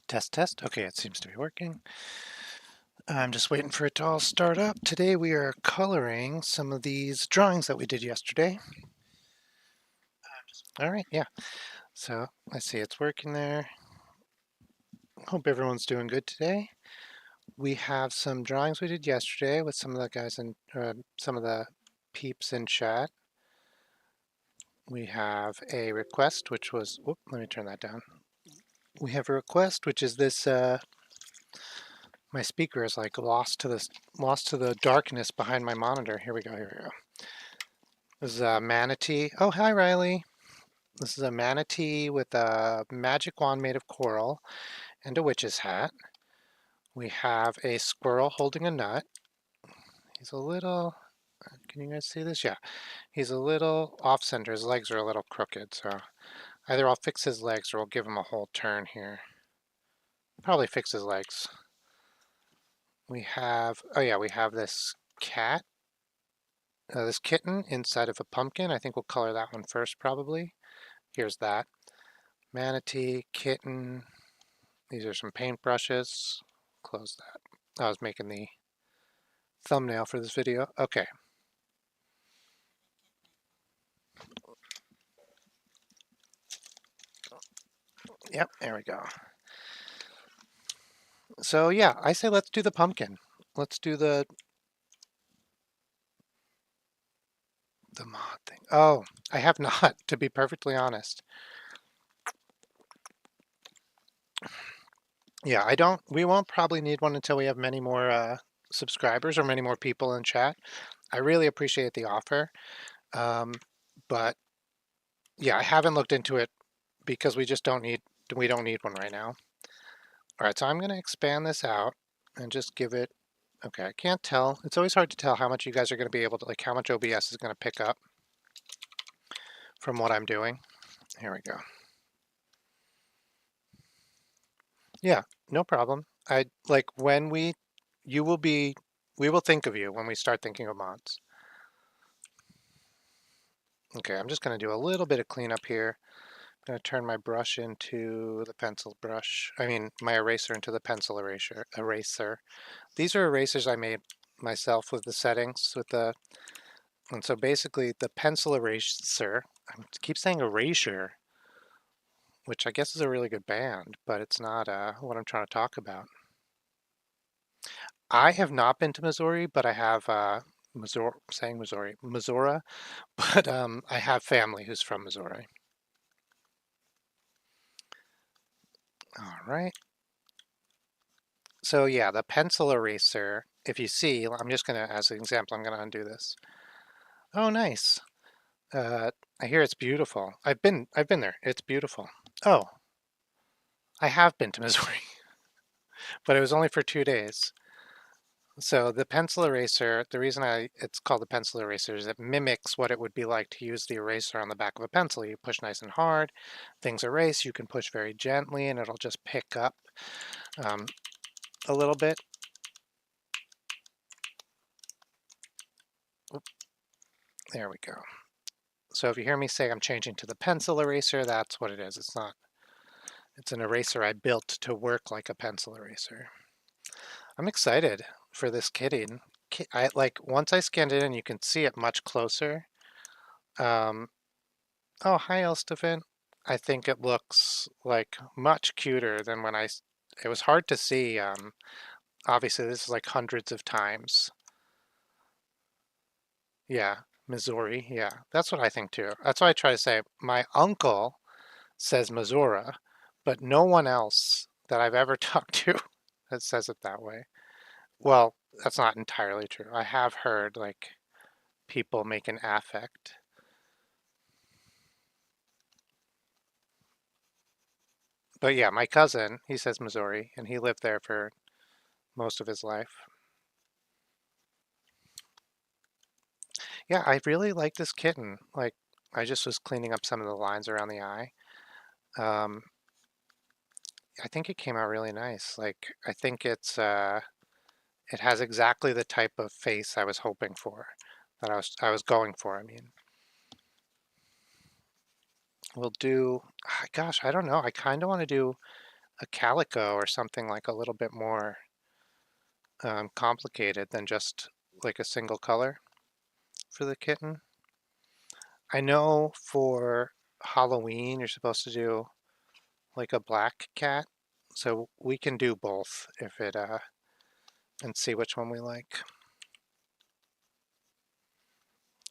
Test, test. Okay, it seems to be working. I'm just waiting for it to all start up. Today we are coloring some of these drawings that we did yesterday. All right, yeah. So I see it's working there. Hope everyone's doing good today. We have some drawings we did yesterday with some of the guys in, some of the peeps in chat. We have a request, which was, whoop, let me turn that down. We have a request, which is this, my speaker is like lost to the darkness behind my monitor. Here we go, here we go. This is a manatee. Oh, hi, Riley. This is a manatee with a magic wand made of coral and a witch's hat. We have a squirrel holding a nut. He's a little, can you guys see this? Yeah, he's a little off center. His legs are a little crooked, so either I'll fix his legs or we'll give him a whole turn here. Probably fix his legs. We have, oh yeah, we have this cat, this kitten inside of a pumpkin. I think we'll color that one first probably. Here's that. Manatee, kitten. These are some paintbrushes. Close that. I was making the thumbnail for this video. Okay. Yep, there we go. So yeah, I say let's do the pumpkin. Let's do the mod thing. Oh, I have not, to be perfectly honest. Yeah, I don't, we won't probably need one until we have many more subscribers or many more people in chat. I really appreciate the offer. But yeah, I haven't looked into it because we don't need one right now. All right, so I'm going to expand this out and just give it, okay, I can't tell. It's always hard to tell how much you guys are going to be able to, like how much OBS is going to pick up from what I'm doing. Here we go. Yeah, no problem. I like when you will be, we will think of you when we start thinking of mods. Okay, I'm just going to do a little bit of cleanup here. I'm going to turn my brush into the pencil brush. I mean, my eraser into the pencil eraser. These are erasers I made myself with the settings, and so basically the pencil eraser, I keep saying erasure, which I guess is a really good band, but it's not what I'm trying to talk about. I have not been to Missouri, but I have Missouri, but I have family who's from Missouri. All right. So yeah, the pencil eraser, if you see, I'm just gonna, as an example, I'm gonna undo this. Oh, nice. I hear it's beautiful. I've been there. It's beautiful. Oh, I have been to Missouri, but it was only for 2 days. So the pencil eraser, the reason it's called the pencil eraser is it mimics what it would be like to use the eraser on the back of a pencil. You push nice and hard, things erase. You can push very gently, and it'll just pick up um, a little bit. Oop, there we go. So if you hear me say I'm changing to the pencil eraser, that's what it is. It's not. It's an eraser I built to work like a pencil eraser. I'm excited for this kitting. I like once I scanned it in, you can see it much closer. Um, oh, hi, Elstefan. I think it looks like much cuter than when it was hard to see. Obviously, this is like hundreds of times. Yeah, Missouri. Yeah, that's what I think too. That's why I try to say. My uncle says Missouri, but no one else that I've ever talked to that says it that way. Well, that's not entirely true. I have heard like people make an affect. But yeah, my cousin, he says Missouri, and he lived there for most of his life. Yeah, I really like this kitten. Like, I just was cleaning up some of the lines around the eye. Um, I think it came out really nice. Like, I think it has exactly the type of face I was hoping for, that I was going for, I mean. We'll do, gosh, I don't know. I kind of want to do a calico or something like a little bit more complicated than just like a single color for the kitten. I know for Halloween you're supposed to do like a black cat, so we can do both if it and see which one we like.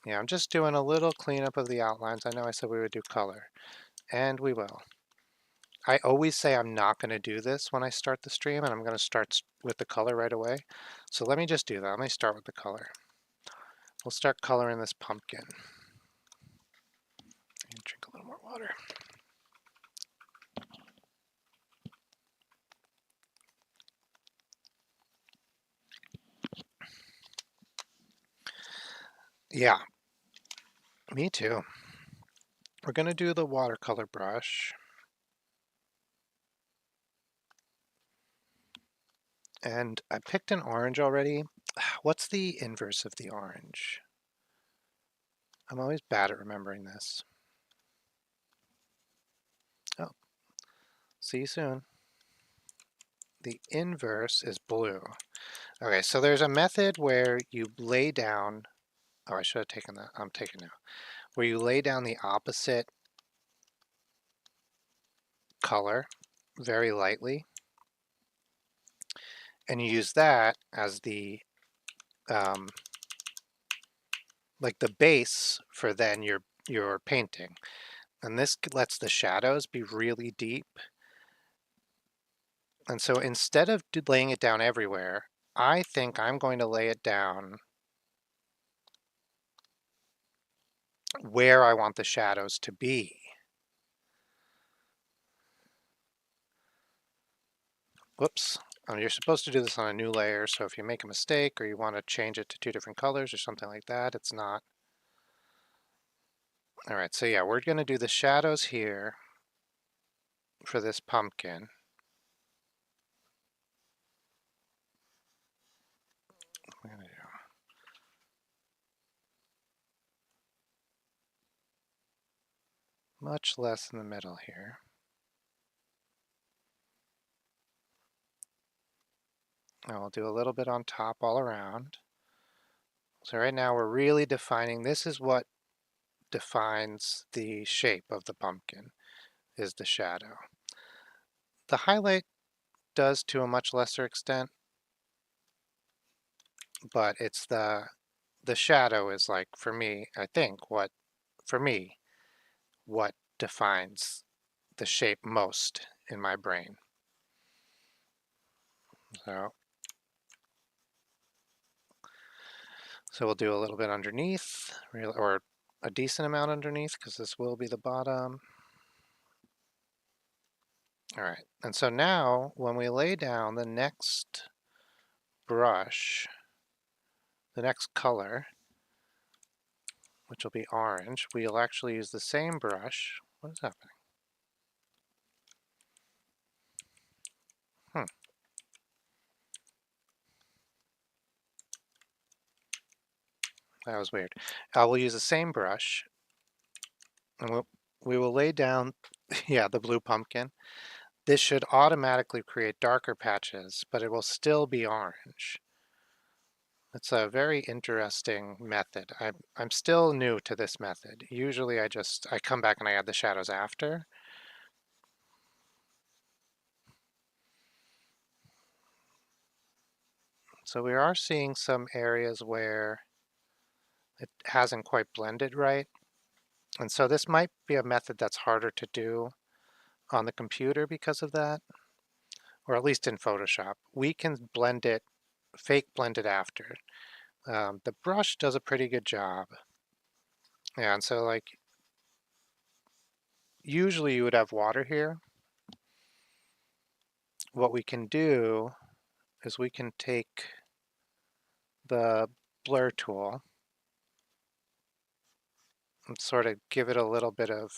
Yeah, I'm just doing a little cleanup of the outlines. I know I said we would do color, and we will. I always say I'm not going to do this when I start the stream, and I'm going to start with the color right away. So let me just do that. Let me start with the color. We'll start coloring this pumpkin. And drink a little more water. Yeah, me too. We're going to do the watercolor brush. And I picked an orange already. What's the inverse of the orange? I'm always bad at remembering this. Oh, see you soon. The inverse is blue. Okay, so there's a method where you lay down, oh, I should have taken that, I'm taking now, where you lay down the opposite color very lightly, and you use that as the, like the base for then your painting. And this lets the shadows be really deep. And so instead of laying it down everywhere, I think I'm going to lay it down where I want the shadows to be. Whoops. You're supposed to do this on a new layer, so if you make a mistake or you want to change it to 2 different colors or something like that, it's not. All right, so yeah, we're going to do the shadows here for this pumpkin. We're going to do much less in the middle here. And we'll do a little bit on top all around. So right now we're really defining, this is what defines the shape of the pumpkin, is the shadow. The highlight does to a much lesser extent, but it's the shadow is like, for me, I think what defines the shape most in my brain. So we'll do a little bit underneath, or a decent amount underneath, because this will be the bottom. All right, and so now when we lay down the next brush, the next color, which will be orange, we'll actually use the same brush. What is happening? That was weird. We'll use the same brush, and we will lay down, yeah, the blue pumpkin. This should automatically create darker patches, but it will still be orange. It's a very interesting method. I'm still new to this method. Usually I come back and I add the shadows after. So we are seeing some areas where it hasn't quite blended right. And so this might be a method that's harder to do on the computer because of that, or at least in Photoshop. We can blend it, fake blend it after. The brush does a pretty good job. Yeah, and so like, usually you would have water here. What we can do is we can take the blur tool and sort of give it a little bit of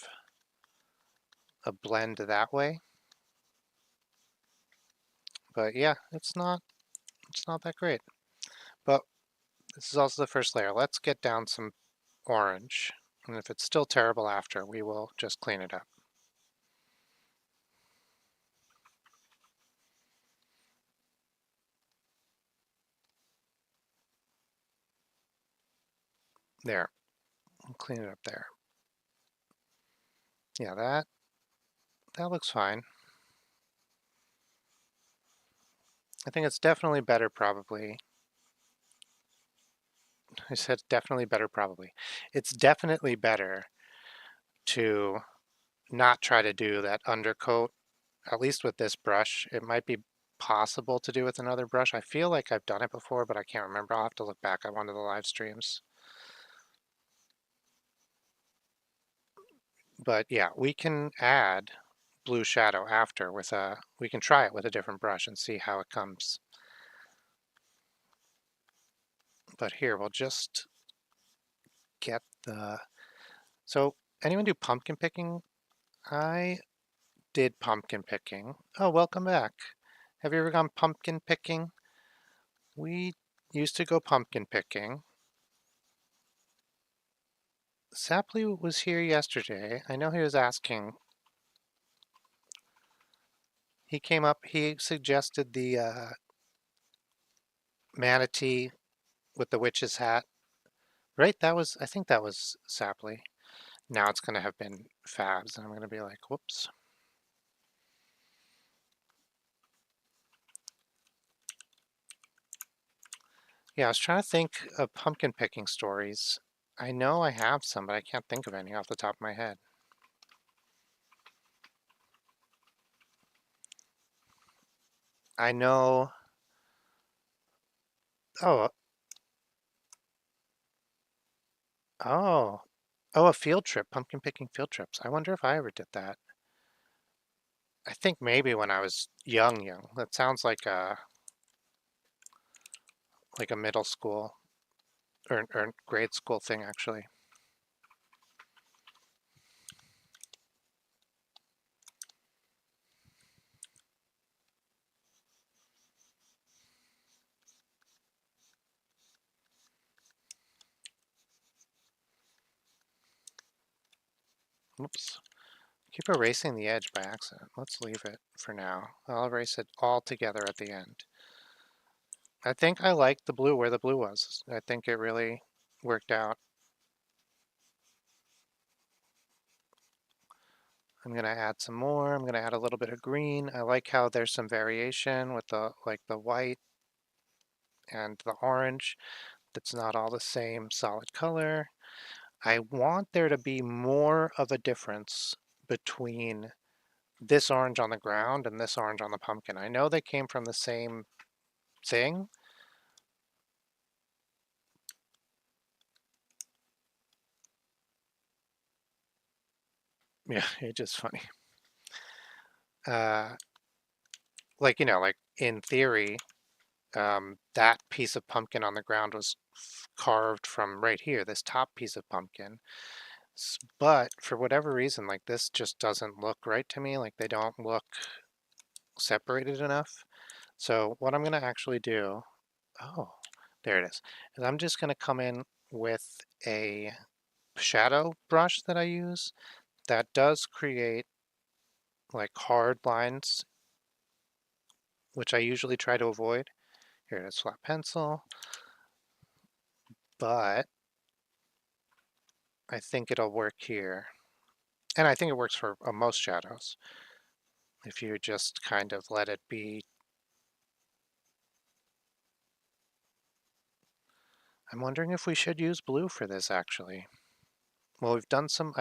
a blend that way. But yeah, it's not that great. But this is also the first layer. Let's get down some orange. And if it's still terrible after, we will just clean it up. There, I'll clean it up there. Yeah, that looks fine. I think it's definitely better probably. I said definitely better probably. It's definitely better to not try to do that undercoat, at least with this brush. It might be possible to do with another brush. I feel like I've done it before, but I can't remember. I'll have to look back at one of the live streams. But yeah, we can add blue shadow after with we can try it with a different brush and see how it comes. But here, we'll just get so anyone do pumpkin picking? I did pumpkin picking. Oh, welcome back. Have you ever gone pumpkin picking? We used to go pumpkin picking. Sapley was here yesterday. I know he was asking. He came up, he suggested the manatee with the witch's hat. Right? I think that was Sapley. Now it's going to have been Fabs, and I'm going to be like, whoops. Yeah, I was trying to think of pumpkin picking stories. I know I have some, but I can't think of any off the top of my head. I know. Oh, oh, oh, a field trip, pumpkin picking field trips. I wonder if I ever did that. I think maybe when I was young. That sounds like a middle school or grade school thing, actually. Oops. Keep erasing the edge by accident. Let's leave it for now. I'll erase it all together at the end. I think I liked the blue where the blue was. I think it really worked out. I'm going to add some more. I'm going to add a little bit of green. I like how there's some variation with the white and the orange. That's not all the same solid color. I want there to be more of a difference between this orange on the ground and this orange on the pumpkin. I know they came from the same thing. Yeah, it's just funny. Uh, like, like in theory, that piece of pumpkin on the ground was carved from right here, this top piece of pumpkin. But for whatever reason, like this just doesn't look right to me. Like they don't look separated enough. So what I'm going to actually do, oh, there it is I'm just going to come in with a shadow brush that I use that does create like hard lines, which I usually try to avoid. Here it is, flat pencil, but I think it'll work here. And I think it works for most shadows. If you just kind of let it be. I'm wondering if we should use blue for this actually. Well, I've done some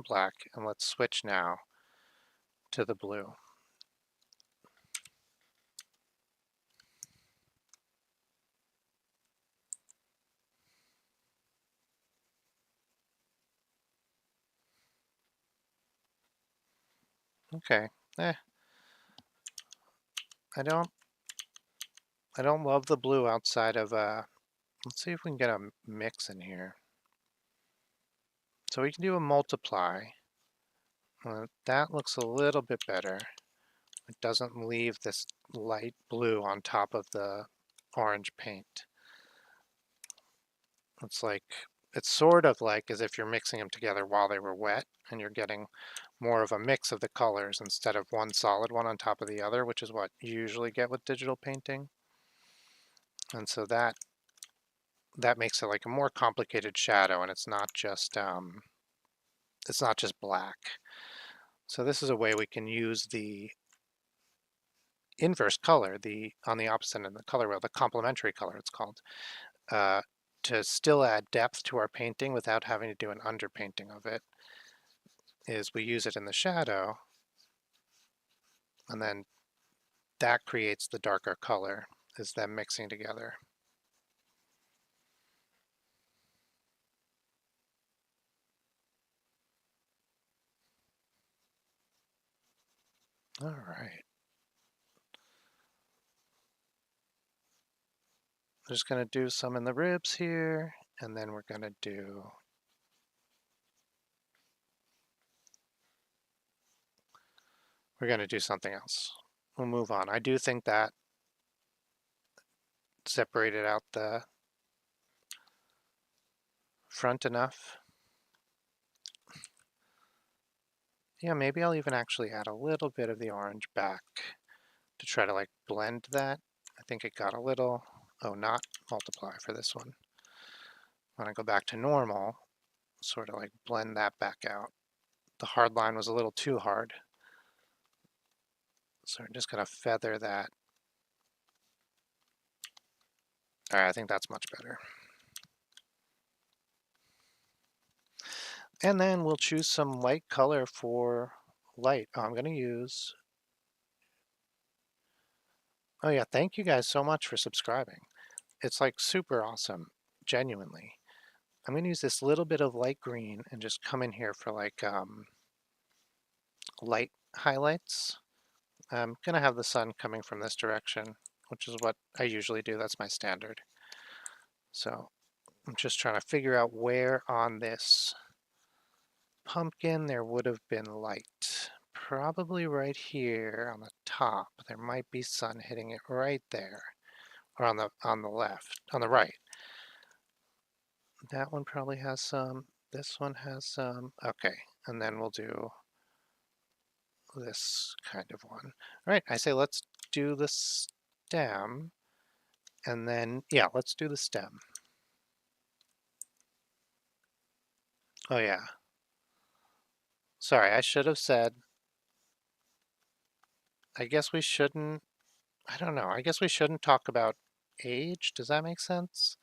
black, and let's switch now to the blue. Okay. Eh, I don't love the blue outside of let's see if we can get a mix in here. So we can do a multiply. That looks a little bit better. It doesn't leave this light blue on top of the orange paint. It's sort of like as if you're mixing them together while they were wet and you're getting more of a mix of the colors instead of one solid one on top of the other, which is what you usually get with digital painting. And so that that makes it like a more complicated shadow, and it's not just black. So this is a way we can use the inverse color, on the opposite end of the color wheel, the complementary color it's called, uh, to still add depth to our painting without having to do an underpainting of it. Is we use it in the shadow, and then that creates the darker color, is them mixing together. All right. I'm just going to do some in the ribs here, and then we're going to do something else. We'll move on. I do think that separated out the front enough. Yeah, maybe I'll even actually add a little bit of the orange back to try to like blend that. I think it got a little, oh, not multiply for this one. When I go back to normal, sort of like blend that back out. The hard line was a little too hard. So I'm just gonna feather that. All right, I think that's much better. And then we'll choose some light color for light. Oh, I'm gonna use, oh yeah, thank you guys so much for subscribing. It's like super awesome, genuinely. I'm gonna use this little bit of light green and just come in here for like light highlights. I'm gonna have the sun coming from this direction, which is what I usually do. That's my standard. So I'm just trying to figure out where on this pumpkin there would have been light. Probably right here on the top. There might be sun hitting it right there, or on the left, on the right. That one probably has some. This one has some. Okay, and then we'll do this kind of one. All right, I say let's do the stem, and then, yeah, let's do the stem. Oh yeah. Sorry, I should have said, I guess we shouldn't, I don't know, I guess we shouldn't talk about age. Does that make sense?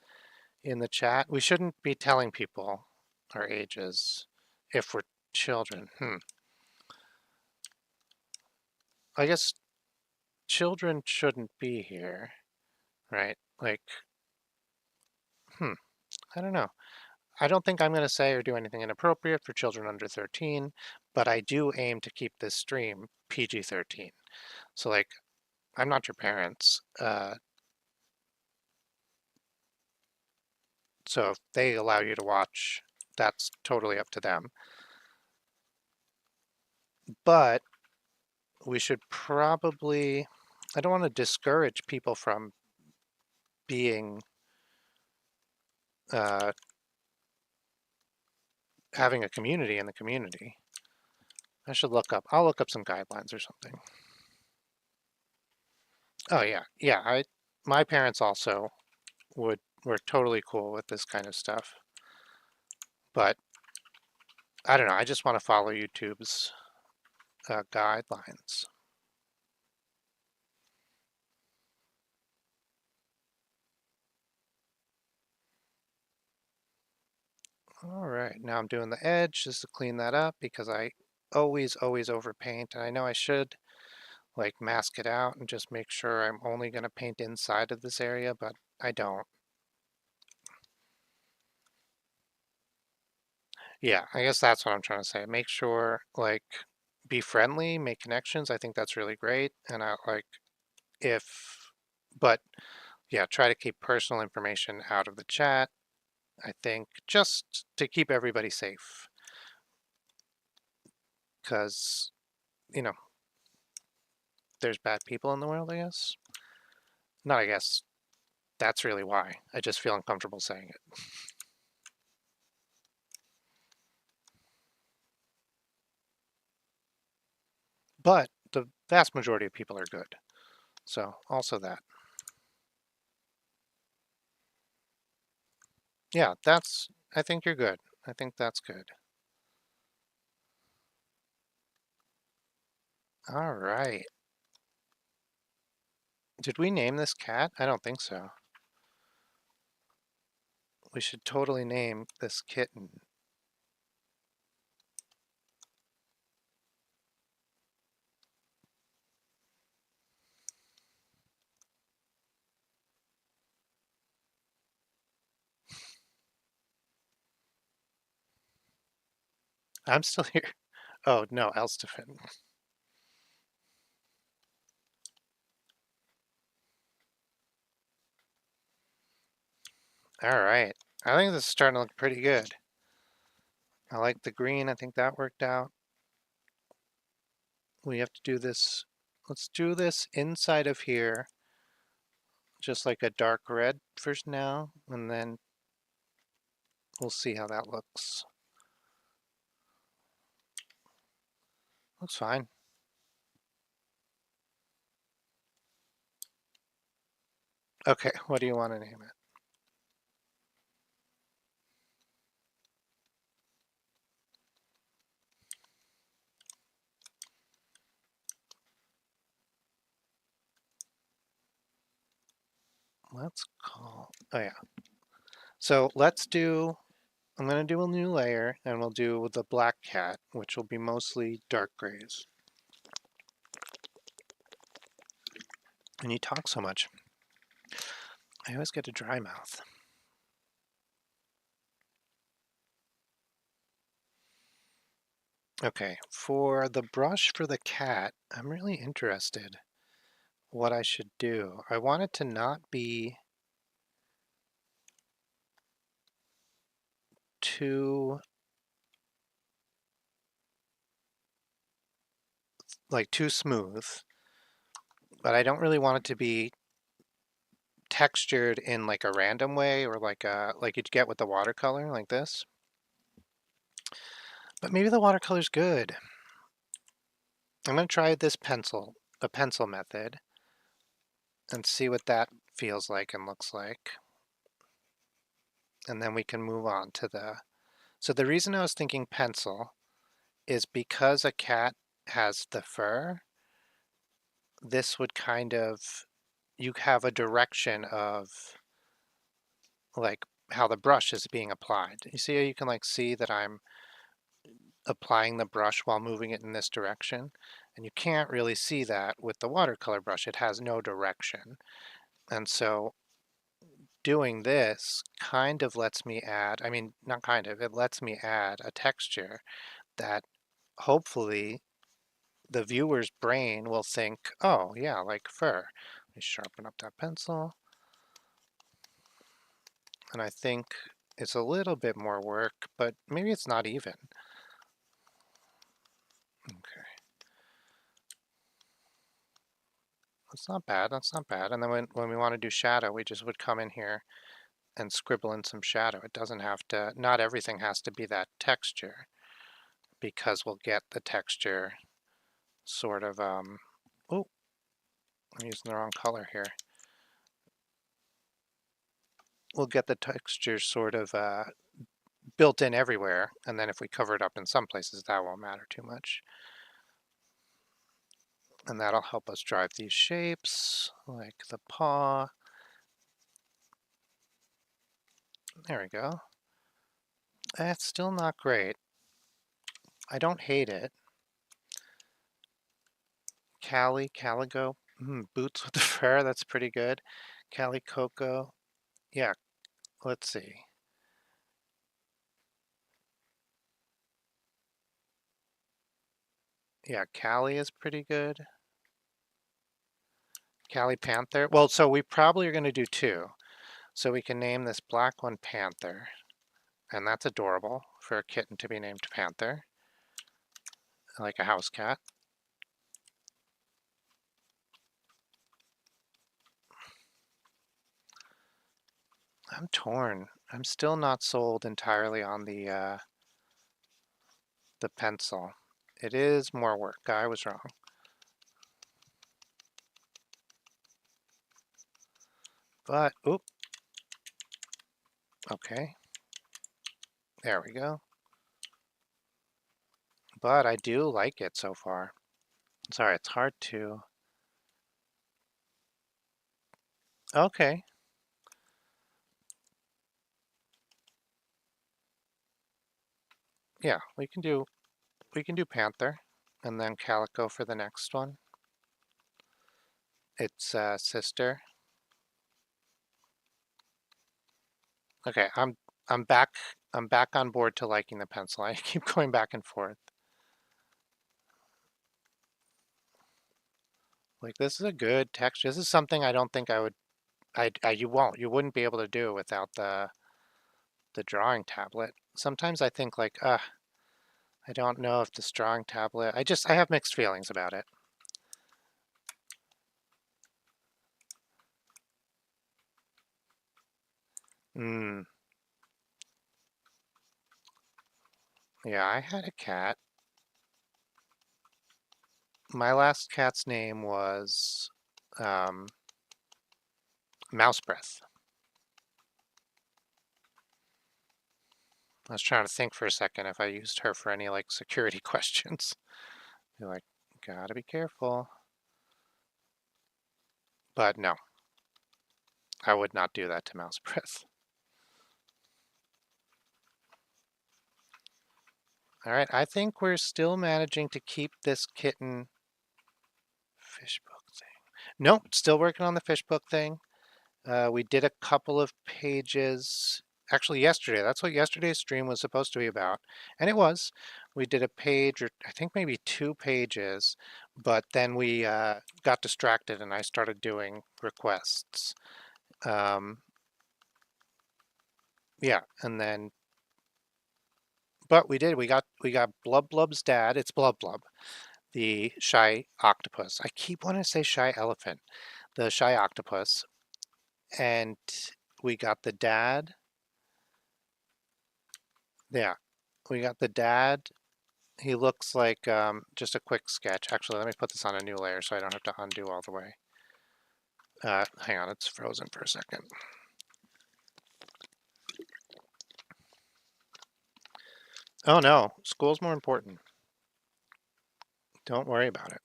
In the chat, we shouldn't be telling people our ages if we're children. I guess children shouldn't be here, right? Like, I don't know. I don't think I'm going to say or do anything inappropriate for children under 13, but I do aim to keep this stream PG-13. So like, I'm not your parents. So if they allow you to watch, that's totally up to them. But we should probably, I don't want to discourage people from being, uh, having a community in the community. I'll look up some guidelines or something. Oh yeah, yeah, my parents also were totally cool with this kind of stuff. But I don't know, I just want to follow YouTube's guidelines. All right, now I'm doing the edge just to clean that up because I always overpaint, and I know I should like mask it out and just make sure I'm only going to paint inside of this area, but I don't. Yeah, I guess that's what I'm trying to say. Make sure, like, be friendly, make connections. I think that's really great. And I like but yeah, try to keep personal information out of the chat. I think just to keep everybody safe. Because, you know, there's bad people in the world, I guess. Not, I guess. That's really why. I just feel uncomfortable saying it. But the vast majority of people are good. So also that. Yeah, I think you're good. I think that's good. All right. Did we name this cat? I don't think so. We should totally name this kitten. I'm still here. Oh, no, Elstefan. All right. I think this is starting to look pretty good. I like the green. I think that worked out. We have to do this. Let's do this inside of here, just like a dark red first now, and then we'll see how that looks. Looks fine. Okay, what do you want to name it? Let's call, oh yeah. So let's do, I'm going to do a new layer and we'll do the black cat, which will be mostly dark grays. And you talk so much. I always get a dry mouth. Okay, for the brush for the cat, I'm really interested what I should do. I want it to not be too, like too smooth, but I don't really want it to be textured in like a random way or like you'd get with the watercolor like this. But maybe the watercolor's good. I'm going to try the pencil method, and see what that feels like and looks like. And then we can move on to so the reason I was thinking pencil is because a cat has the fur, this would kind of, you have a direction of like how the brush is being applied. You see how you can like see that I'm applying the brush while moving it in this direction? And you can't really see that with the watercolor brush. It has no direction. And so doing this kind of lets me add, I mean, not kind of, it lets me add a texture that hopefully the viewer's brain will think, oh yeah, like fur. Let me sharpen up that pencil. And I think it's a little bit more work, but maybe it's not even. Okay. That's not bad, that's not bad. And then when we want to do shadow, we just would come in here and scribble in some shadow. It doesn't have to, not everything has to be that texture, because we'll get the texture sort of, oh, I'm using the wrong color here. We'll get the texture sort of built in everywhere, and then if we cover it up in some places, that won't matter too much. And that'll help us drive these shapes, like the paw. There we go. That's still not great. I don't hate it. Calico, boots with the fur, that's pretty good. Calicoco, yeah, let's see. Yeah, Cali is pretty good. Cali Panther. Well, so we probably are going to do two. So we can name this black one Panther. And that's adorable for a kitten to be named Panther, like a house cat. I'm torn. I'm still not sold entirely on the pencil. It is more work. I was wrong. But, oop. Okay. There we go. But I do like it so far. Sorry, it's hard to... Okay. Yeah, we can do Panther and then Calico for the next one. It's sister. Okay, I'm back I'm back on board to liking the pencil. I keep going back and forth. Like this is a good texture. This is something I don't think I would you wouldn't be able to do without the drawing tablet. Sometimes I think like, I don't know if this drawing tablet, I have mixed feelings about it. Mm, yeah, I had a cat. My last cat's name was um, Mouse Breath. I was trying to think for a second if I used her for any like security questions. You're like, gotta be careful. But no, I would not do that to Mouse Breath. All right, I think we're still managing to keep this kitten fish book thing. Nope, still working on the fish book thing. We did a couple of pages, actually yesterday. That's what yesterday's stream was supposed to be about. And it was. We did a page, or I think maybe 2 pages, but then we got distracted and I started doing requests. Yeah, and then, but we got Blub Blub's dad. It's Blub Blub, the shy octopus. I keep wanting to say shy elephant, the shy octopus. And we got the dad. Yeah, we got the dad. He looks like just a quick sketch. Actually, let me put this on a new layer so I don't have to undo all the way. Hang on, it's frozen for a second. Oh no, school's more important. Don't worry about it.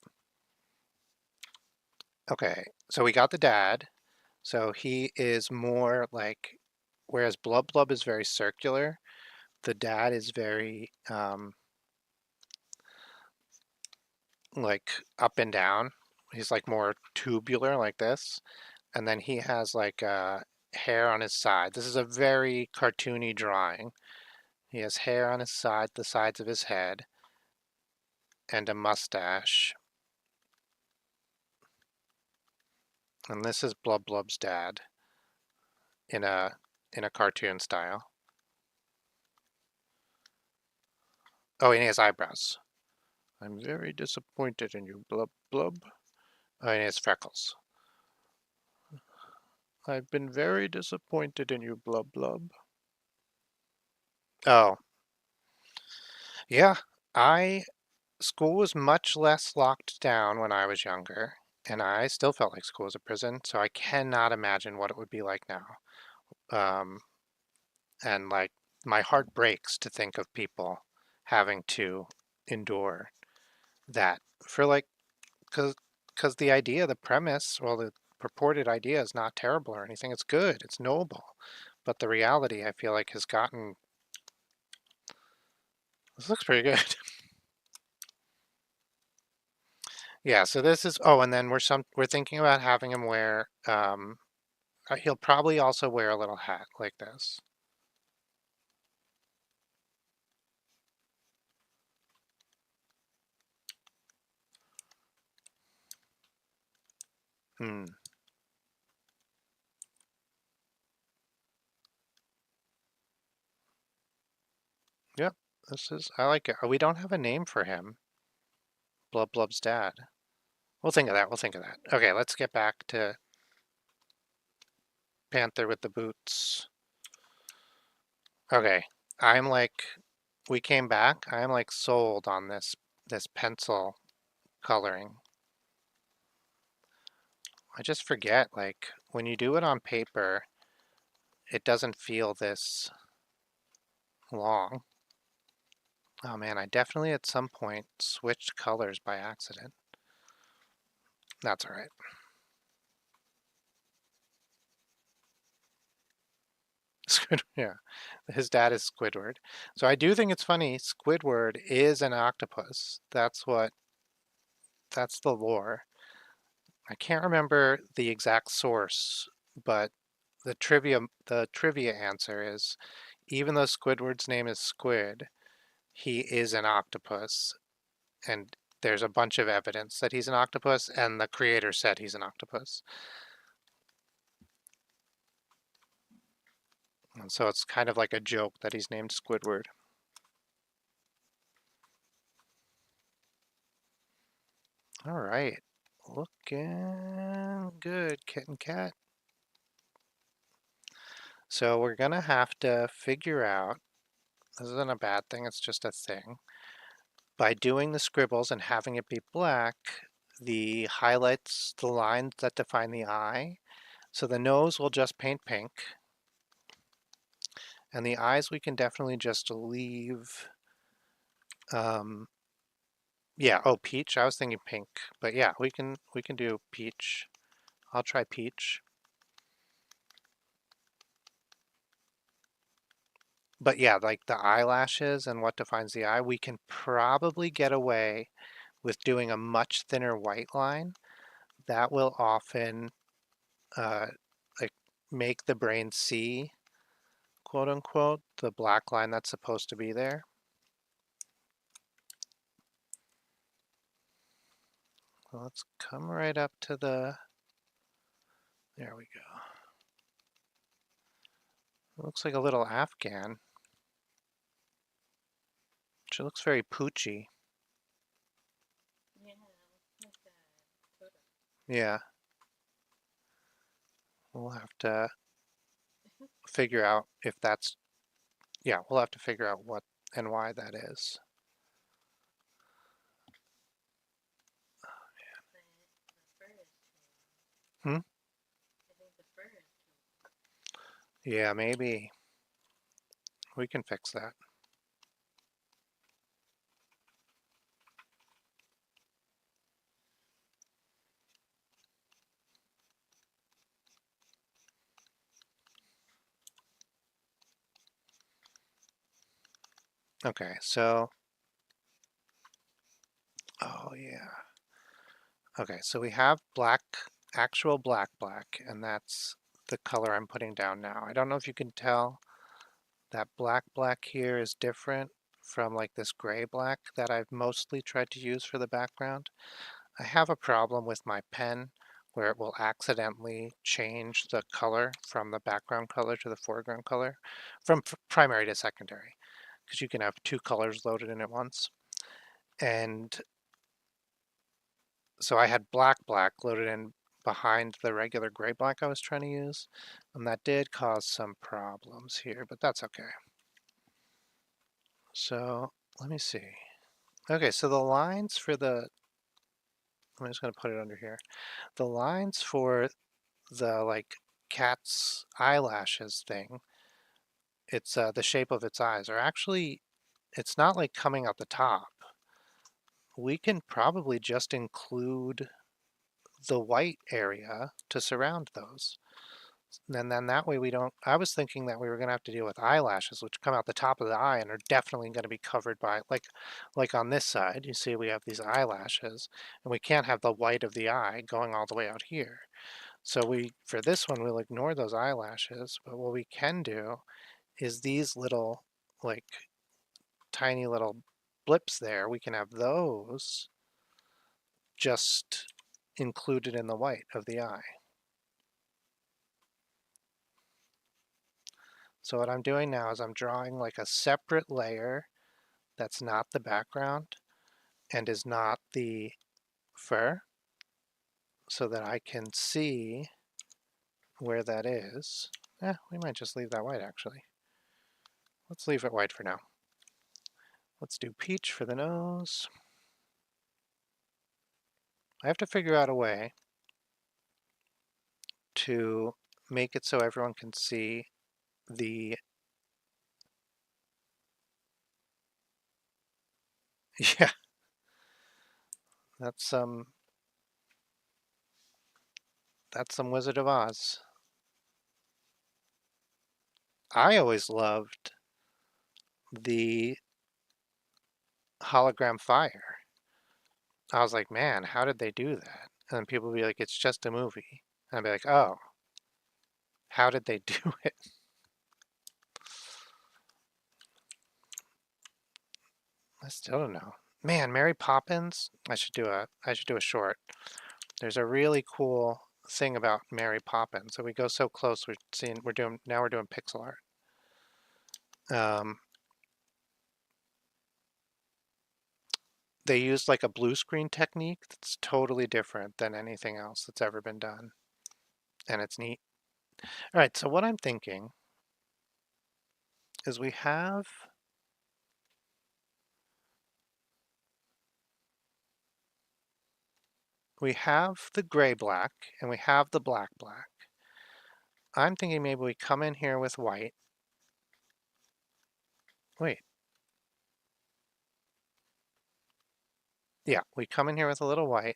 Okay, so we got the dad. So he is more like, whereas Blub Blub is very circular, the dad is very like up and down. He's like more tubular like this. And then he has like hair on his side. This is a very cartoony drawing. He has hair on his side, the sides of his head, and a mustache. And this is Blub Blub's dad in a cartoon style. Oh, and he has eyebrows. I'm very disappointed in you, Blub Blub. Oh, and he has freckles. I've been very disappointed in you, Blub Blub. Oh, yeah. I School was much less locked down when I was younger, and I still felt like school was a prison, so I cannot imagine what it would be like now. Um, and like my heart breaks to think of people having to endure that for like, because the idea, the premise, well, the purported idea is not terrible or anything. It's good, it's noble, but the reality I feel like has gotten. This looks pretty good. Yeah, so this is, oh, and then we're thinking about having him wear he'll probably also wear a little hat like this. Hmm. Yep. I like it. Oh, we don't have a name for him. Blub Blub's dad. We'll think of that. We'll think of that. Okay, let's get back to Panther with the boots. Okay. I'm like, we came back. I'm like sold on this pencil coloring. I just forget, like, when you do it on paper, it doesn't feel this. long. Oh man, I definitely at some point switched colors by accident. That's all right. Squidward, yeah. His dad is Squidward. So I do think it's funny. Squidward is an octopus. That's the lore. I can't remember the exact source, but the trivia answer is even though Squidward's name is Squid, he is an octopus, and there's a bunch of evidence that he's an octopus, and the creator said he's an octopus. And so it's kind of like a joke that he's named Squidward. All right, looking good, kit and cat. So we're gonna have to figure out, this isn't a bad thing, it's just a thing. By doing the scribbles and having it be black, the highlights the lines that define the eye. So the nose will just paint pink. And the eyes we can definitely just leave, yeah, oh, peach, I was thinking pink. But yeah, we can do peach. I'll try peach. But yeah, like the eyelashes and what defines the eye, we can probably get away with doing a much thinner white line. That will often uh, like make the brain see, quote unquote, the black line that's supposed to be there. Well, let's come right up to the, there we go. It looks like a little Afghan. She looks very poochy. Yeah, we'll have to figure out if that's, yeah, we'll have to figure out what and why that is. Hmm? Yeah, maybe we can fix that. Okay, so, oh yeah. Okay, so we have black, actual black, and that's the color I'm putting down now. I don't know if you can tell that black here is different from like this gray black that I've mostly tried to use for the background. I have a problem with my pen where it will accidentally change the color from the background color to the foreground color, from primary to secondary, because you can have two colors loaded in at once. And so I had black loaded in behind the regular gray black I was trying to use, and that did cause some problems here, but that's okay. So let me see. Okay, so the lines for the, I'm just going to put it under here. The lines for the like cat's eyelashes thing, it's the shape of its eyes are actually, it's not like coming out the top. We can probably just include the white area to surround those. And then that way we don't, I was thinking that we were going to have to deal with eyelashes, which come out the top of the eye and are definitely going to be covered by, like on this side, you see we have these eyelashes, and we can't have the white of the eye going all the way out here. So for this one, we'll ignore those eyelashes, but what we can do is these little, like, tiny little blips there, we can have those just included in the white of the eye. So what I'm doing now is I'm drawing like a separate layer that's not the background and is not the fur, so that I can see where that is. We might just leave that white actually. Let's leave it white for now. Let's do peach for the nose. I have to figure out a way to make it so everyone can see the Yeah, that's some Wizard of Oz. I always loved the hologram fire. I was like, man, how did they do that? And then people would be like, it's just a movie. And I'd be like, oh, how did they do it? I still don't know. Man, Mary Poppins. I should do a short. There's a really cool thing about Mary Poppins. So we go so close. We're doing pixel art. Um, they used like a blue screen technique that's totally different than anything else that's ever been done, and it's neat. All right, so what I'm thinking is we have the gray black and we have the black black. I'm thinking maybe we come in here with white. Wait, yeah, we come in here with a little white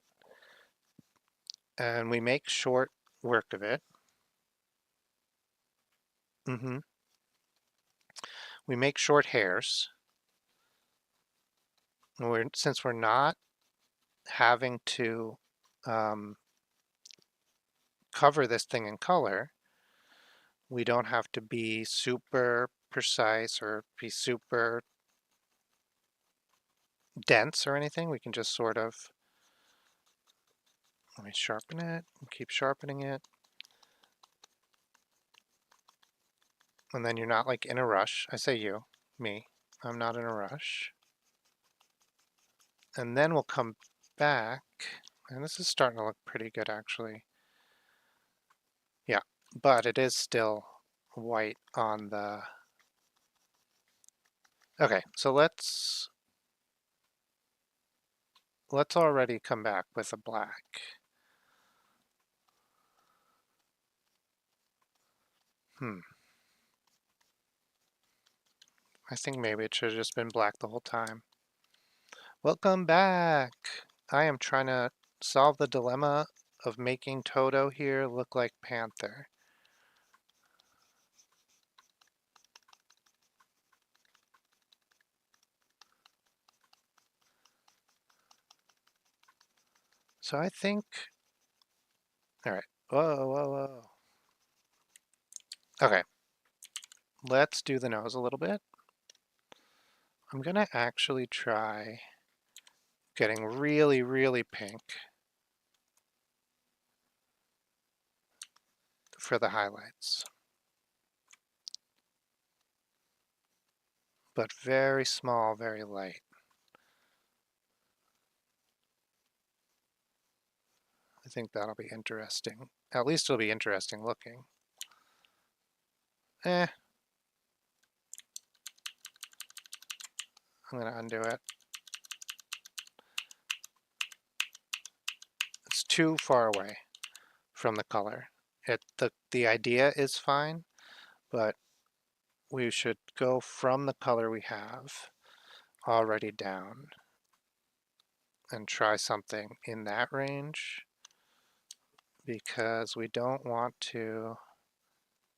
and we make short work of it. hmm We make short hairs. And since we're not having to um, cover this thing in color, we don't have to be super precise or be super dense or anything. We can just sort of, let me sharpen it, keep sharpening it. And then you're not like in a rush. I say you, me, I'm not in a rush. And then we'll come back, and this is starting to look pretty good actually. Yeah, but it is still white on the, okay, so let's already come back with a black. I think maybe it should have just been black the whole time. Welcome back. I am trying to solve the dilemma of making Toto here look like Panther. So I think, all right, whoa, whoa, whoa. Okay, let's do the nose a little bit. I'm gonna actually try getting really, really pink for the highlights, but very small, very light. I think that'll be interesting. At least it'll be interesting looking. I'm gonna undo it. It's too far away from the color. The idea is fine, but we should go from the color we have already down and try something in that range, because we don't want to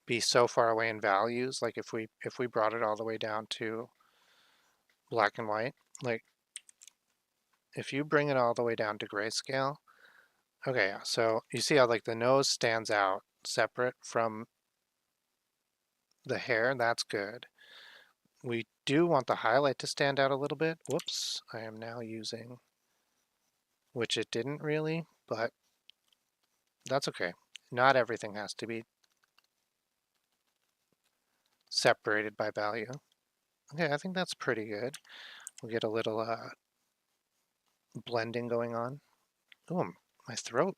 be so far away in values. Like if we brought it all the way down to black and white, like if you bring it all the way down to grayscale, okay, yeah, so you see how like the nose stands out separate from the hair. That's good. We do want the highlight to stand out a little bit. Whoops, I am now using, which it didn't really, but that's okay. Not everything has to be separated by value. Okay, I think that's pretty good. We'll get a little blending going on. Oh, my throat.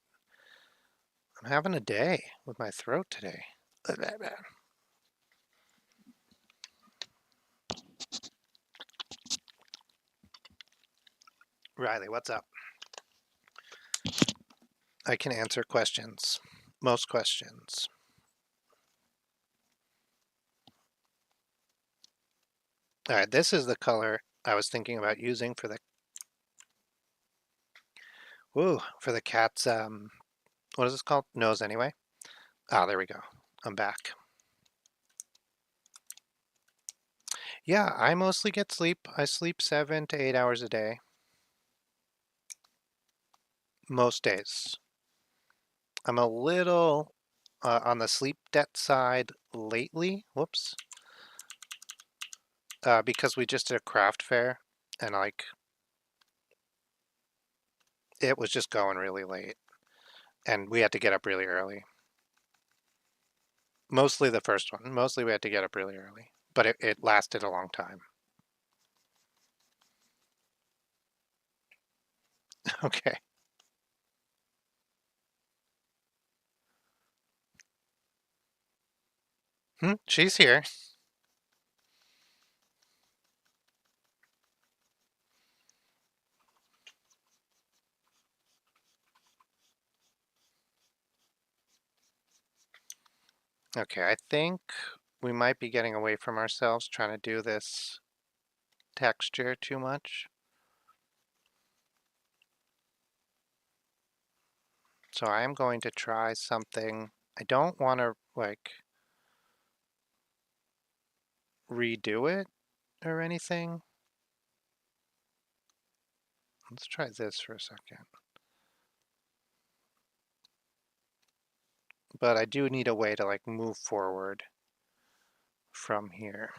I'm having a day with my throat today. Riley, what's up? I can answer questions. Most questions. All right, this is the color I was thinking about using for the Ooh, for the cat's, what is this called? Nose anyway. Ah, there we go. I'm back. Yeah, I mostly get sleep. I sleep 7 to 8 hours a day. Most days. I'm a little on the sleep debt side lately. Whoops. Because we just did a craft fair and like it was just going really late and we had to get up really early. Mostly the first one. Mostly we had to get up really early, but it lasted a long time. Okay. She's here. Okay, I think we might be getting away from ourselves trying to do this texture too much. So I am going to try something. I don't want to like redo it or anything. Let's try this for a second. But I do need a way to like move forward from here.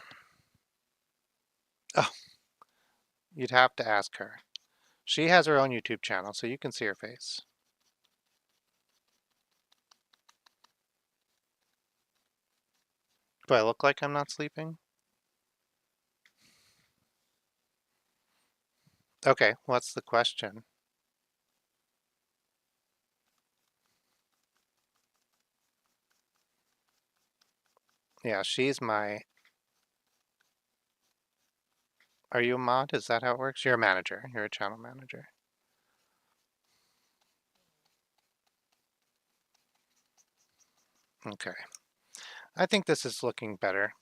Oh, you'd have to ask her. She has her own YouTube channel, so you can see her face. Do I look like I'm not sleeping? Okay, what's the question? Yeah, she's my... Are you a mod? Is that how it works? You're a manager. You're a channel manager. Okay. I think this is looking better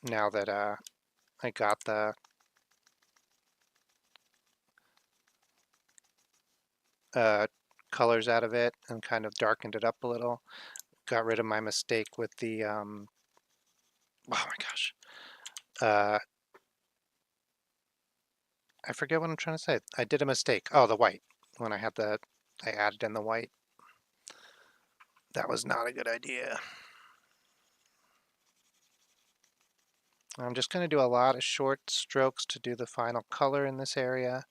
now that I got the uh, colors out of it and kind of darkened it up a little. Got rid of my mistake with the, oh my gosh. I forget what I'm trying to say. I did a mistake. Oh, the white. When I had the, I added in the white. That was not a good idea. I'm just going to do a lot of short strokes to do the final color in this area.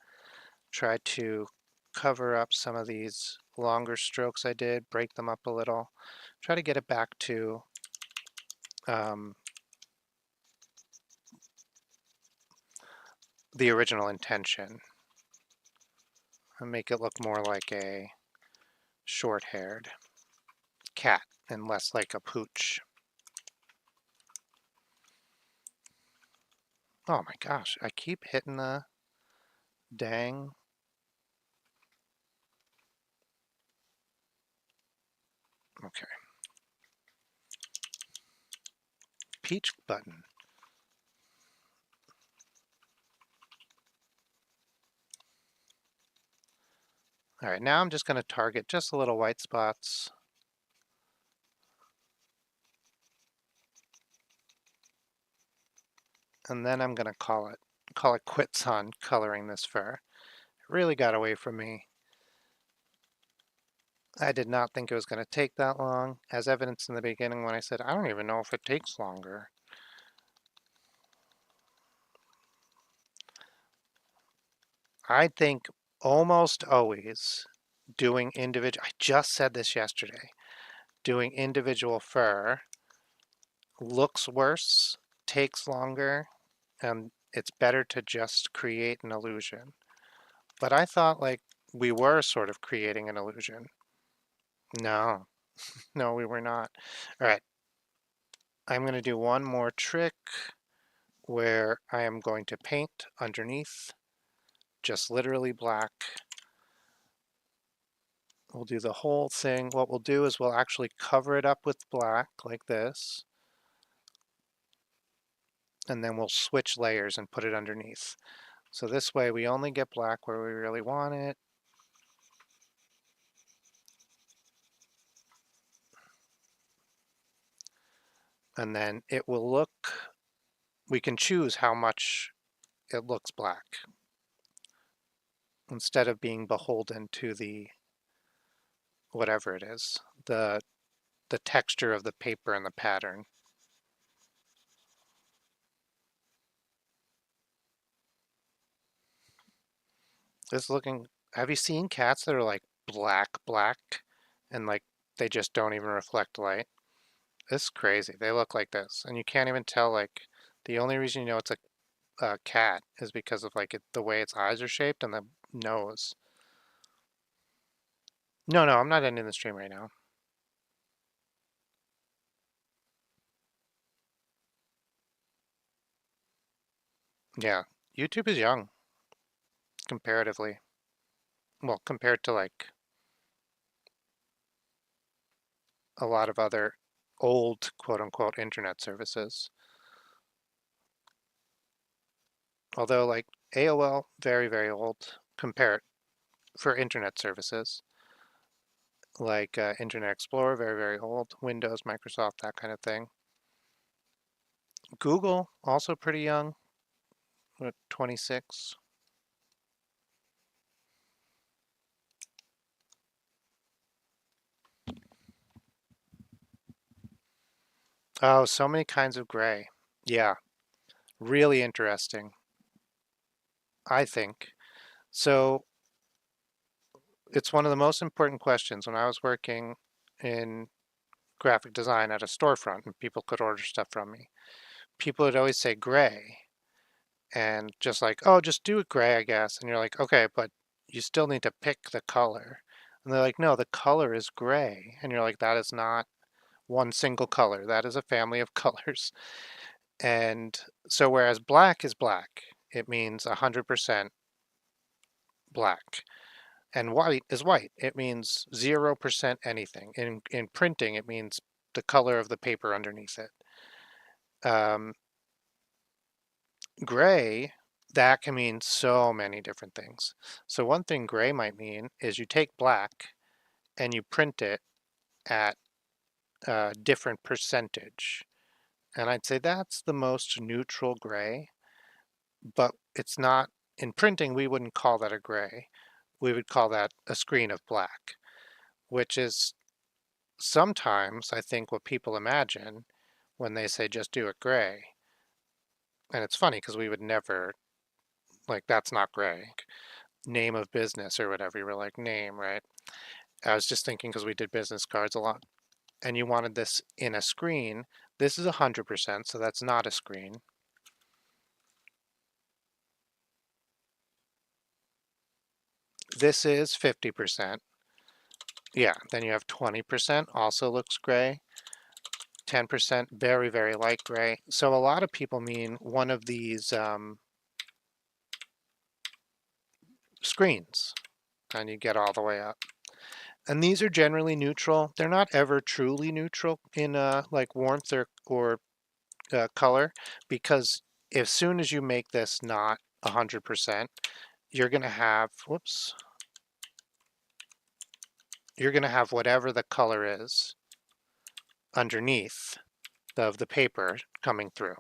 Try to cover up some of these longer strokes I did, break them up a little. Try to get it back to um, the original intention and make it look more like a short-haired cat and less like a pooch. Oh my gosh, I keep hitting the dang. Okay. Peach button. All right, now I'm just going to target just a little white spots. And then I'm going to call it quits on coloring this fur. It really got away from me. I did not think it was going to take that long, as evidenced in the beginning when I said, I don't even know if it takes longer. I think almost always doing individual, I just said this yesterday, doing individual fur looks worse, takes longer, and it's better to just create an illusion. But I thought like we were sort of creating an illusion. No, no, we were not. All right, I'm going to do one more trick where I am going to paint underneath, just literally black. We'll do the whole thing. What we'll do is we'll actually cover it up with black like this, and then we'll switch layers and put it underneath. So this way we only get black where we really want it. And then it will look, we can choose how much it looks black instead of being beholden to the whatever it is, the texture of the paper and the pattern. This looking, have you seen cats that are like black and like they just don't even reflect light? It's crazy. They look like this and you can't even tell, like the only reason you know it's a cat is because of like the way its eyes are shaped and the nose. No, no, I'm not ending the stream right now. Yeah, YouTube is young comparatively. Well, compared to like a lot of other old quote unquote internet services. Although like AOL, very, very old compared for internet services. Like Internet Explorer, very, very old. Windows, Microsoft, that kind of thing. Google, also pretty young, 26. Oh, so many kinds of gray. Yeah, really interesting, I think. So it's one of the most important questions. When I was working in graphic design at a storefront and people could order stuff from me, people would always say gray and just like, oh, just do it gray, I guess. And you're like, okay, but you still need to pick the color. And they're like, no, the color is gray. And you're like, that is not one single color. That is a family of colors. And so whereas black is black, it means 100% black. And white is white. It means 0% anything. In printing, it means the color of the paper underneath it. Um, Gray, that can mean so many different things. So one thing gray might mean is you take black and you print it at a different percentage. And I'd say that's the most neutral gray, but it's not, in printing, we wouldn't call that a gray. We would call that a screen of black, which is sometimes, I think, what people imagine when they say just do it gray. And it's funny because we would never, like, that's not gray. Name of business or whatever, you were like, name, right? I was just thinking because we did business cards a lot and you wanted this in a screen. This is 100%, so that's not a screen. This is 50%. Yeah, then you have 20% also looks gray. 10% very, very light gray. So a lot of people mean one of these screens, and you get all the way up. And these are generally neutral. They're not ever truly neutral in like warmth or color, because as soon as you make this not 100%, you're going to have, whoops, you're going to have whatever the color is underneath of the paper coming through.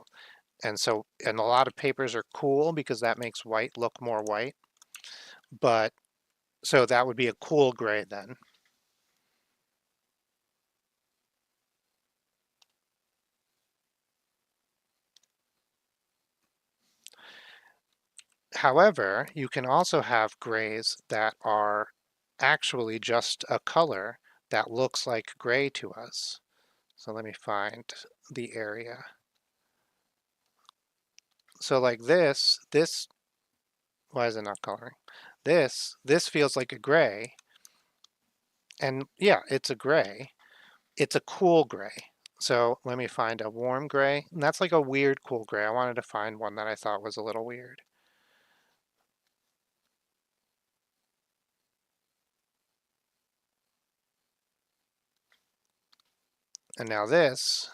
And so, and a lot of papers are cool because that makes white look more white. But so that would be a cool gray then. However, you can also have grays that are actually just a color that looks like gray to us. So let me find the area. So like this, why is it not coloring? This feels like a gray. And yeah, it's a gray. It's a cool gray. So let me find a warm gray. And that's like a weird cool gray. I wanted to find one that I thought was a little weird. And now this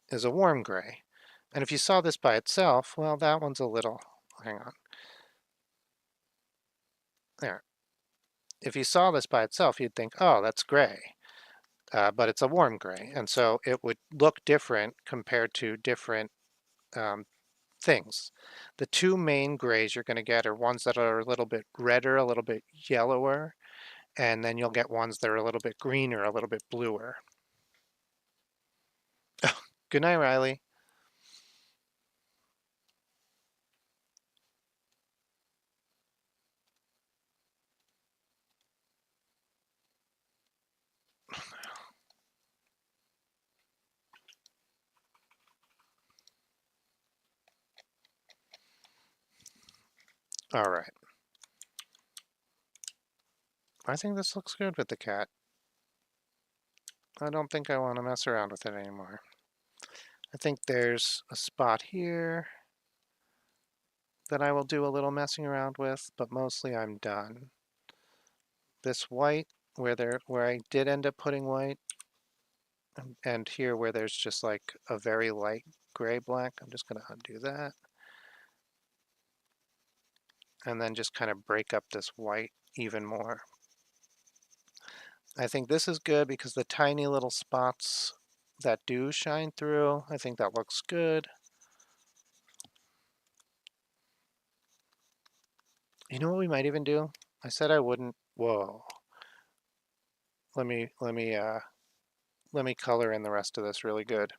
is a warm gray. And if you saw this by itself, well, that one's a little, hang on. There. If you saw this by itself, you'd think, oh, that's gray. but it's a warm gray. And so it would look different compared to different um, things. The two main grays you're going to get are ones that are a little bit redder, a little bit yellower, and then you'll get ones that are a little bit greener, a little bit bluer. Good night, Riley. All right. I think this looks good with the cat. I don't think I want to mess around with it anymore. I think there's a spot here that I will do a little messing around with, but mostly I'm done. This white, where I did end up putting white, and here where there's just like a very light gray black, I'm just going to undo that. And then just kind of break up this white even more. I think this is good because the tiny little spots that do shine through, I think that looks good. You know what we might even do? I said I wouldn't. Whoa. Let me color in the rest of this really good.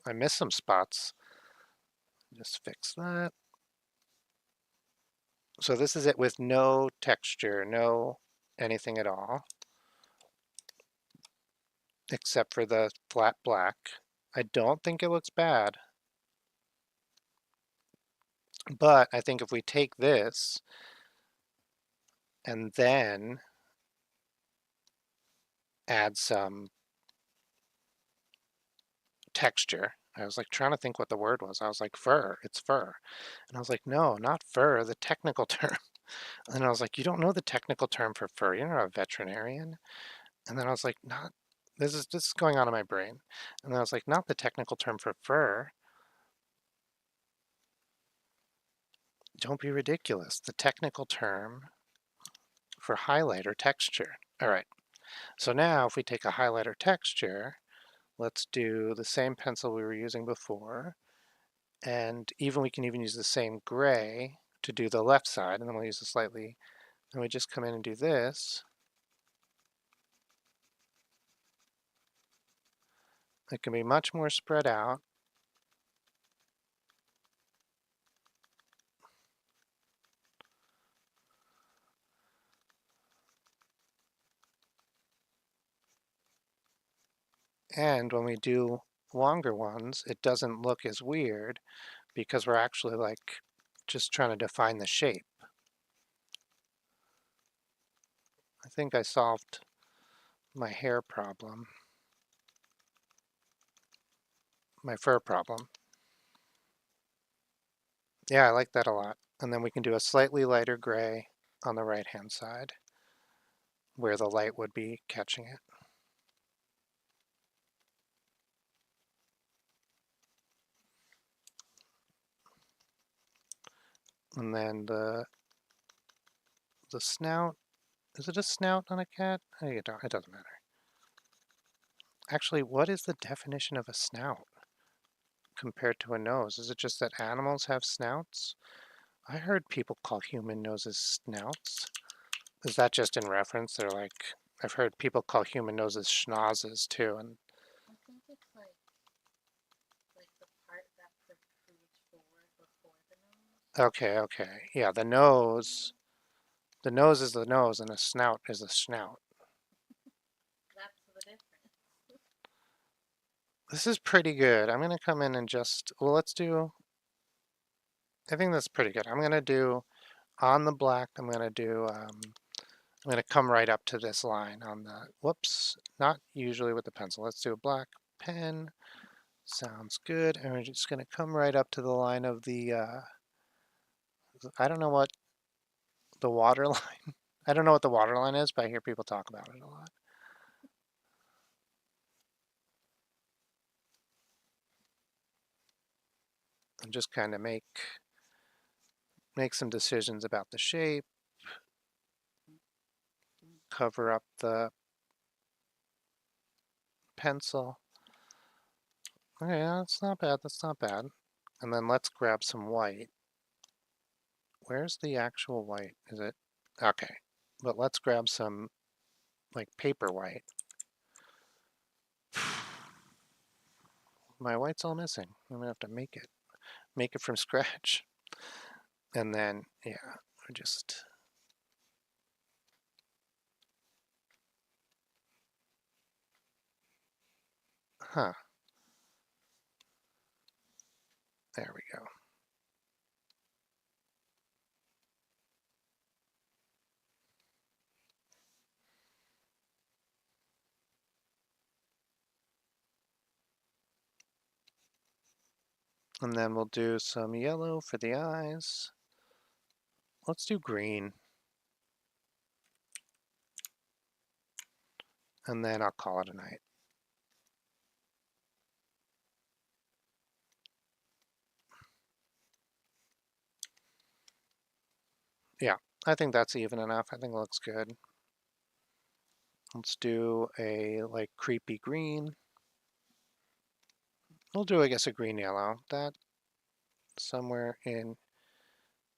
I missed some spots. Just fix that. So this is it with no texture, no anything at all, except for the flat black. I don't think it looks bad. But I think if we take this and then add some texture. I was like trying to think what the word was. I was like, fur, it's fur. And I was like, no, not fur, the technical term. And I was like, you don't know the technical term for fur. You're not a veterinarian. And then I was like, not, this is going on in my brain. And then I was like, not the technical term for fur. Don't be ridiculous. The technical term for highlighter texture. All right. So now if we take a highlighter texture, let's do the same pencil we were using before. And even we can even use the same gray to do the left side, and then we'll use a slightly, and we just come in and do this. It can be much more spread out. And when we do longer ones, it doesn't look as weird because we're actually like just trying to define the shape. I think I solved my hair problem, my fur problem. Yeah, I like that a lot. And then we can do a slightly lighter gray on the right-hand side where the light would be catching it. And then the snout, is it a snout on a cat? It doesn't matter. Actually, what is the definition of a snout compared to a nose? Is it just that animals have snouts? I heard people call human noses snouts. Is that just in reference? They're like, I've heard people call human noses schnozzes too. And I think it's like the part that protrudes forward before the nose. okay. Yeah, the nose is the nose and a snout is a snout. That's the difference. This is pretty good. I'm going to come in and just, well, let's do, I think that's pretty good. I'm going to do on the black, I'm going to do, I'm going to come right up to this line on the, whoops, not usually with the pencil. Let's do a black pen. Sounds good. And we're just going to come right up to the line of the, I don't know what the water line, I don't know what the water line is, but I hear people talk about it a lot. And just kind of make some decisions about the shape, cover up the pencil. Okay, that's not bad, that's not bad. And then let's grab some white. Where's the actual white? Is it? Okay, but let's grab some like paper white. My white's all missing. I'm gonna have to make it from scratch. And then, yeah, I just, huh, there we go. And then we'll do some yellow for the eyes. Let's do green. And then I'll call it a night. Yeah, I think that's even enough. I think it looks good. Let's do a like creepy green. We'll do, I guess, a green yellow. That somewhere in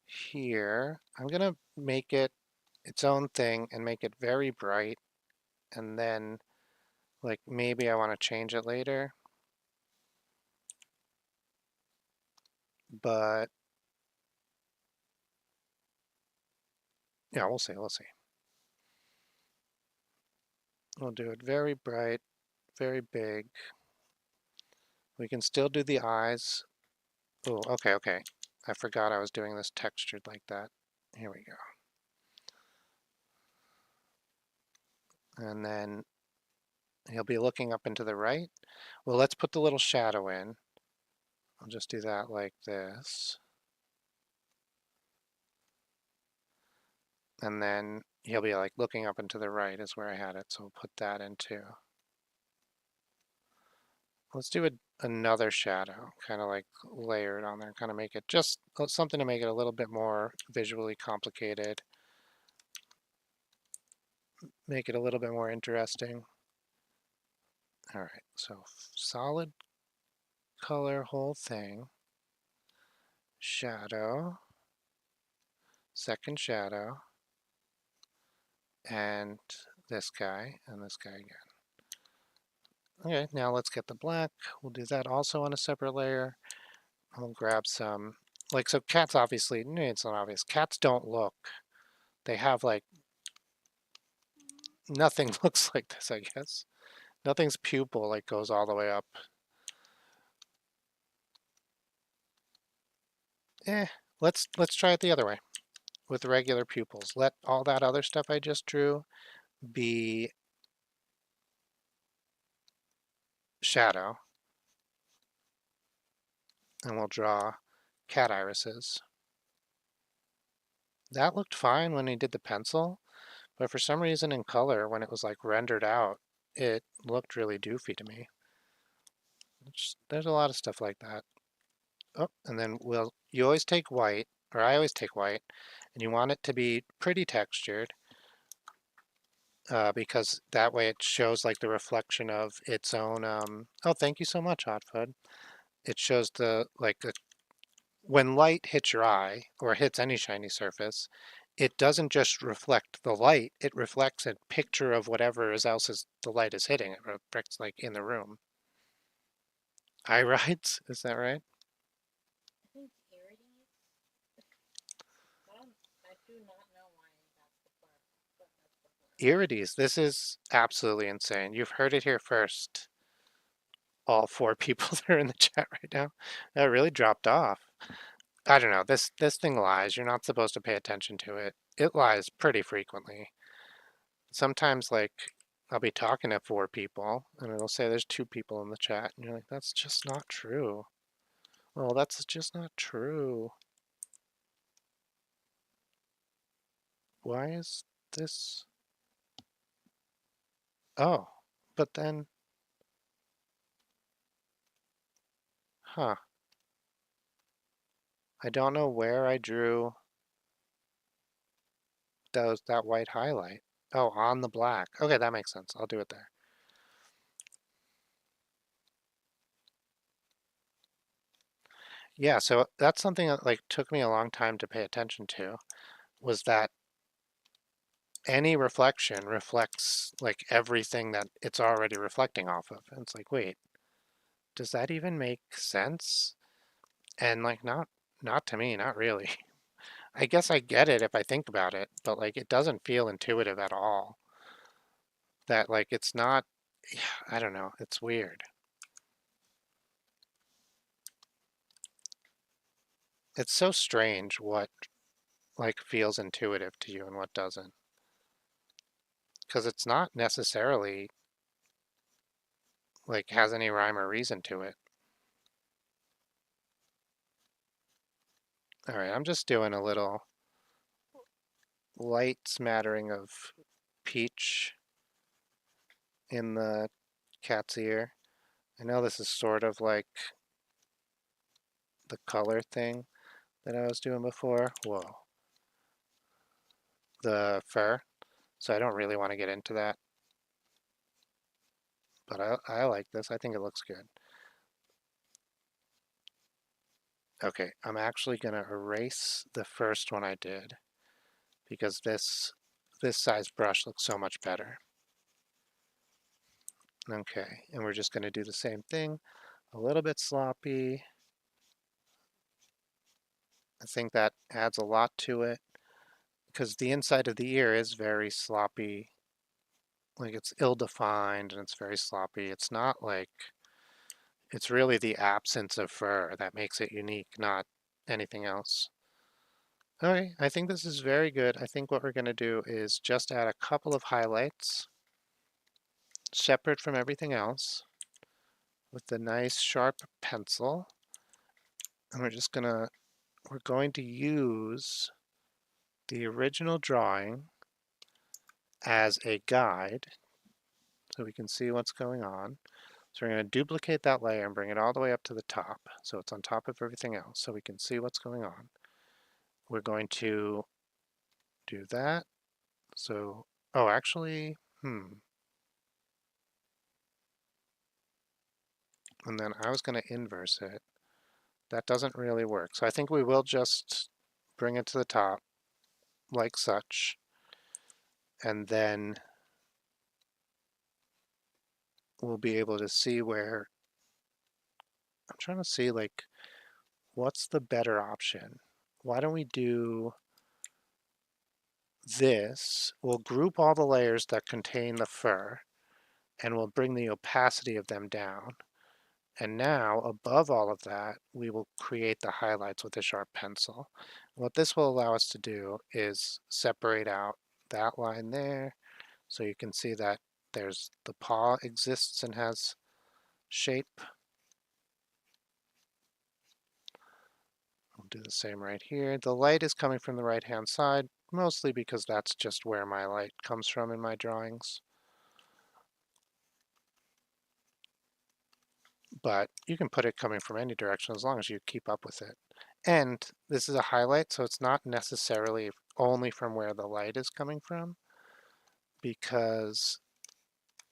here. I'm gonna make it its own thing and make it very bright. And then like maybe I want to change it later. But yeah, we'll see, we'll see. We'll do it very bright, very big. We can still do the eyes. Oh, okay, okay. I forgot I was doing this textured like that. Here we go. And then he'll be looking up into the right. Well, let's put the little shadow in. I'll just do that like this. And then he'll be like looking up into the right is where I had it. So we'll put that in too. Let's do another shadow, kind of like layered on there, kind of make it just something to make it a little bit more visually complicated. Make it a little bit more interesting. All right, so solid color whole thing. Shadow. Second shadow. And this guy, and this guy again. Okay, now let's get the black. We'll do that also on a separate layer. I'll grab some, like, so cats obviously, no, it's not obvious. Cats don't look. They have like, nothing looks like this, I guess. Nothing's pupil like goes all the way up. Eh, let's try it the other way with regular pupils. Let all that other stuff I just drew be shadow. And we'll draw cat irises. That looked fine when he did the pencil, but for some reason in color, when it was like rendered out, it looked really doofy to me. There's a lot of stuff like that. Oh, and then you always take white, or I always take white, and you want it to be pretty textured because that way it shows like the reflection of its own. Oh, thank you so much, Hotfoot. It shows when light hits your eye or hits any shiny surface, it doesn't just reflect the light, it reflects a picture of whatever else the light is hitting. It reflects like in the room. Eye rides, is that right? I think irides. I do not know why that's the word, but that's the word. Irides, this is absolutely insane. You've heard it here first. All four people that are in the chat right now. That really dropped off. I don't know. This thing lies. You're not supposed to pay attention to it. It lies pretty frequently. Sometimes like I'll be talking to four people and it'll say there's two people in the chat and you're like, that's just not true. Well, that's just not true. Why is this? Oh, but then, huh. I don't know where I drew that white highlight. Oh, on the black. Okay, that makes sense. I'll do it there. Yeah, so that's something that like took me a long time to pay attention to, was that any reflection reflects like everything that it's already reflecting off of. And it's like, wait, does that even make sense? And like not to me, not really. I guess I get it if I think about it, but like it doesn't feel intuitive at all. That like it's not, I don't know, it's weird. It's so strange what like feels intuitive to you and what doesn't. Because it's not necessarily like has any rhyme or reason to it. All right, I'm just doing a little light smattering of peach in the cat's ear. I know this is sort of like the color thing that I was doing before. Whoa. The fur. So I don't really want to get into that, but I like this. I think it looks good. Okay, I'm actually going to erase the first one I did because this size brush looks so much better. Okay, and we're just going to do the same thing. A little bit sloppy. I think that adds a lot to it because the inside of the ear is very sloppy. Like it's ill-defined and it's very sloppy. It's not like, it's really the absence of fur that makes it unique, not anything else. Okay, I think this is very good. I think what we're going to do is just add a couple of highlights separate from everything else with the nice sharp pencil. And we're going to use the original drawing as a guide so we can see what's going on. So we're going to duplicate that layer and bring it all the way up to the top so it's on top of everything else so we can see what's going on. We're going to do that. So, oh, actually, and then I was going to inverse it. That doesn't really work. So I think we will just bring it to the top like such. And then we'll be able to see where, I'm trying to see like, what's the better option? Why don't we do this? We'll group all the layers that contain the fur and we'll bring the opacity of them down. And now, above all of that, we will create the highlights with a sharp pencil. What this will allow us to do is separate out that line there, so you can see that there's the paw exists and has shape. We'll do the same right here. The light is coming from the right-hand side, mostly because that's just where my light comes from in my drawings. But you can put it coming from any direction as long as you keep up with it. And this is a highlight, so it's not necessarily only from where the light is coming from, because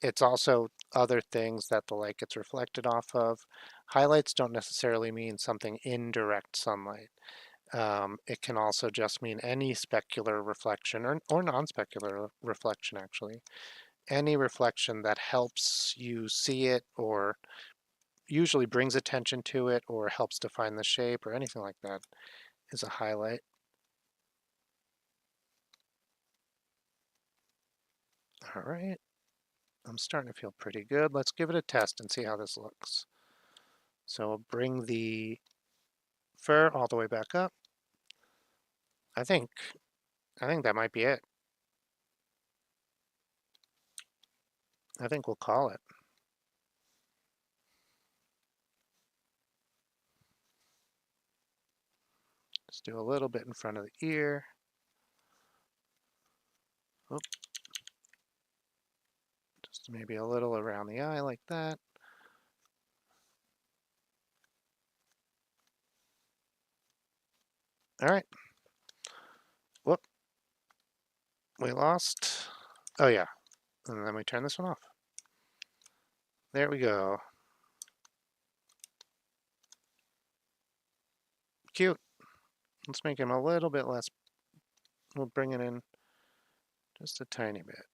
it's also other things that the light gets reflected off of. Highlights don't necessarily mean something in direct sunlight. It can also just mean any specular reflection or non-specular reflection, actually. Any reflection that helps you see it or usually brings attention to it or helps define the shape or anything like that is a highlight. All right, I'm starting to feel pretty good. Let's give it a test and see how this looks. So we'll bring the fur all the way back up. I think that might be it. I think we'll call it. Let's do a little bit in front of the ear. Oop. Just maybe a little around the eye like that. All right. Whoop. We lost Oh yeah, and then we turn this one off. There we go. Cute. Let's make him a little bit less. We'll bring it in just a tiny bit.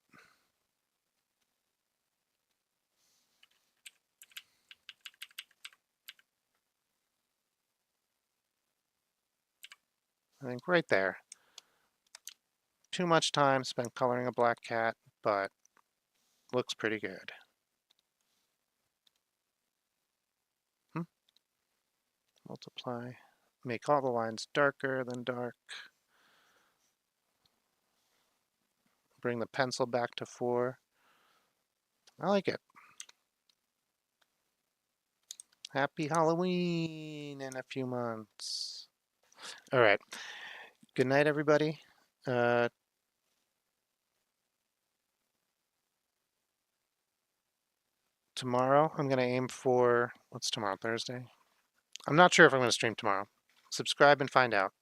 I think right there. Too much time spent coloring a black cat, but looks pretty good. Multiply. Make all the lines darker than dark. Bring the pencil back to 4. I like it. Happy Halloween in a few months. All right. Good night, everybody. Tomorrow, I'm going to aim for, what's tomorrow, Thursday? I'm not sure if I'm going to stream tomorrow. Subscribe and find out.